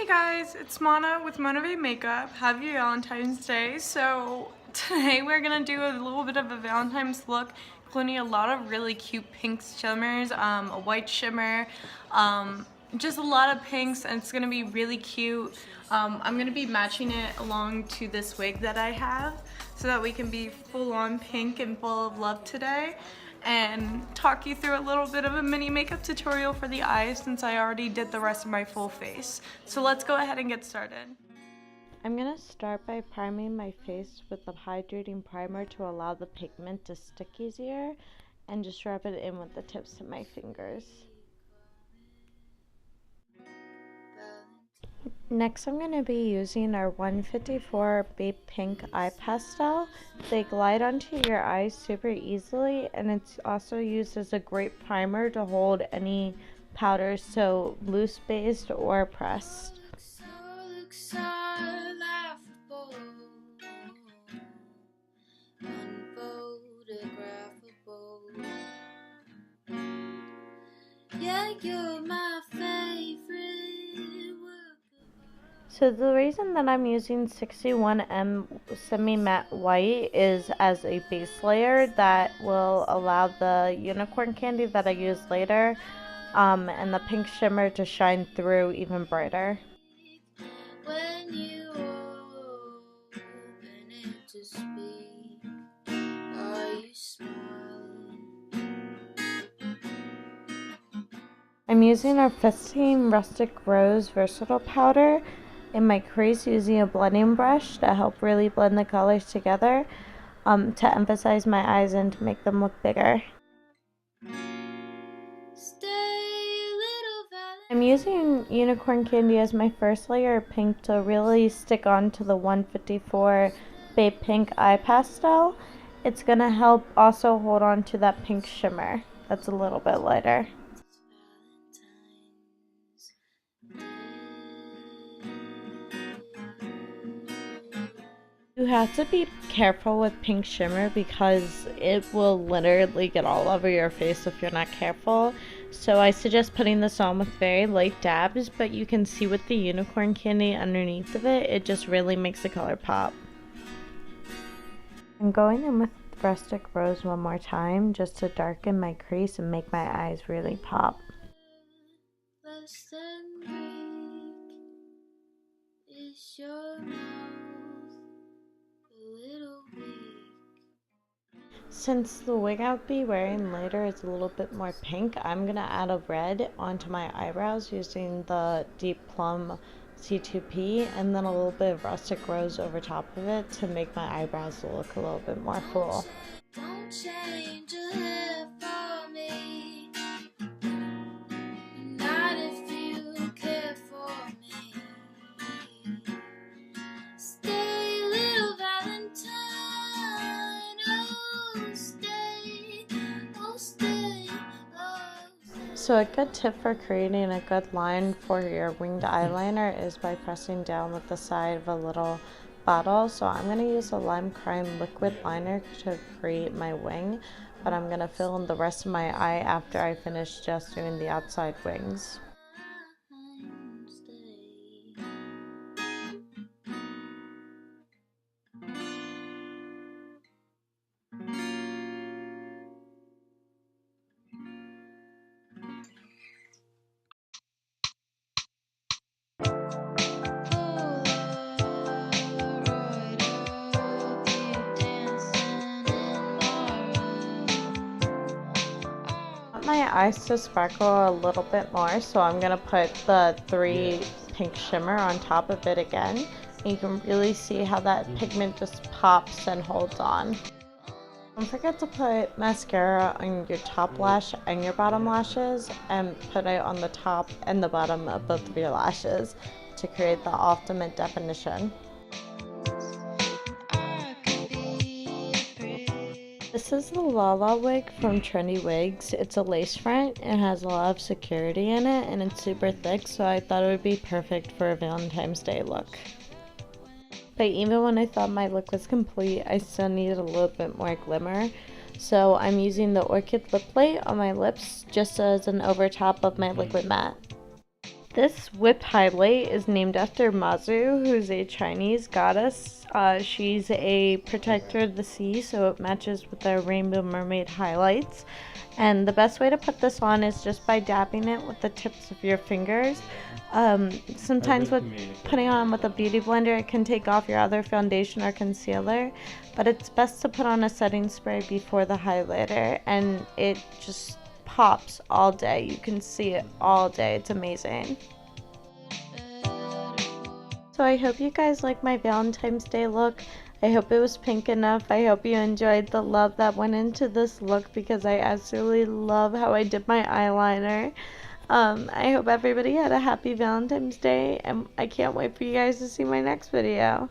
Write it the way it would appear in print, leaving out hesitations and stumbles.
Guys, it's Mana with Monave Makeup. Happy Valentine's Day. So today we're gonna do a little bit of a Valentine's look, including a lot of really cute pink shimmers, a white shimmer, just a lot of pinks, and it's gonna be really cute. I'm gonna be matching it along to this wig that I have so that we can be full on pink and full of love today, and talk you through a little bit of a mini makeup tutorial for the eyes since I already did the rest of my full face. So let's go ahead and get started. I'm going to start by priming my face with a hydrating primer to allow the pigment to stick easier, and just rub it in with the tips of my fingers. Next, I'm going to be using our 154 Babe Pink Eye Pastel. They glide onto your eyes super easily, and it's also used as a great primer to hold any powders, so loose based or pressed. Yeah, you're my favorite. So the reason that I'm using 61M semi-matte white is as a base layer that will allow the unicorn candy that I use later and the pink shimmer to shine through even brighter. When you open it to speak, are you smiling? I'm using our Festive Rustic Rose Versatile Powder in my crease, using a blending brush to help really blend the colors together to emphasize my eyes and to make them look bigger. I'm using unicorn candy as my first layer of pink to really stick on to the 154 Babe Pink Eye Pastel. It's going to help also hold on to that pink shimmer that's a little bit lighter. You have to be careful with pink shimmer because it will literally get all over your face if you're not careful. So I suggest putting this on with very light dabs, but you can see with the unicorn candy underneath of it, it just really makes the color pop. I'm going in with Rustic Rose one more time just to darken my crease and make my eyes really pop. Less than weak is your mouth. Since the wig I'll be wearing later is a little bit more pink, I'm going to add a red onto my eyebrows using the Deep Plum C2P, and then a little bit of Rustic Rose over top of it to make my eyebrows look a little bit more full. Don't change a hair for me. Not if you care for me. Stay, little Valentine. So a good tip for creating a good line for your winged eyeliner is by pressing down with the side of a little bottle. So I'm going to use a lime crime liquid liner to create my wing, but I'm going to fill in the rest of my eye after I finish just doing the outside wings. My eyes to sparkle a little bit more, so I'm going to put the 3 pink shimmer on top of it again. And you can really see how that pigment just pops and holds on. Don't forget to put mascara on your top lash and your bottom lashes, and put it on the top and the bottom of both of your lashes to create the ultimate definition. This is the Lala wig from Trendy Wigs. It's a lace front, it has a lot of security in it, and it's super thick, so I thought it would be perfect for a Valentine's Day look. But even when I thought my look was complete, I still needed a little bit more glimmer. So I'm using the Orchid LipLite on my lips just as an over top of my liquid matte. This whipped highlight is named after Mazu, who's a Chinese goddess. She's a protector of the sea, so it matches with our rainbow mermaid highlights. And the best way to put this on is just by dabbing it with the tips of your fingers. Sometimes with putting on with a beauty blender, it can take off your other foundation or concealer, but it's best to put on a setting spray before the highlighter, and it just pops all day. You can see it all day. It's amazing. So I hope you guys like my Valentine's Day look. I hope it was pink enough. I hope you enjoyed the love that went into this look, because I absolutely love how I did my eyeliner. I hope everybody had a happy Valentine's Day, and I can't wait for you guys to see my next video.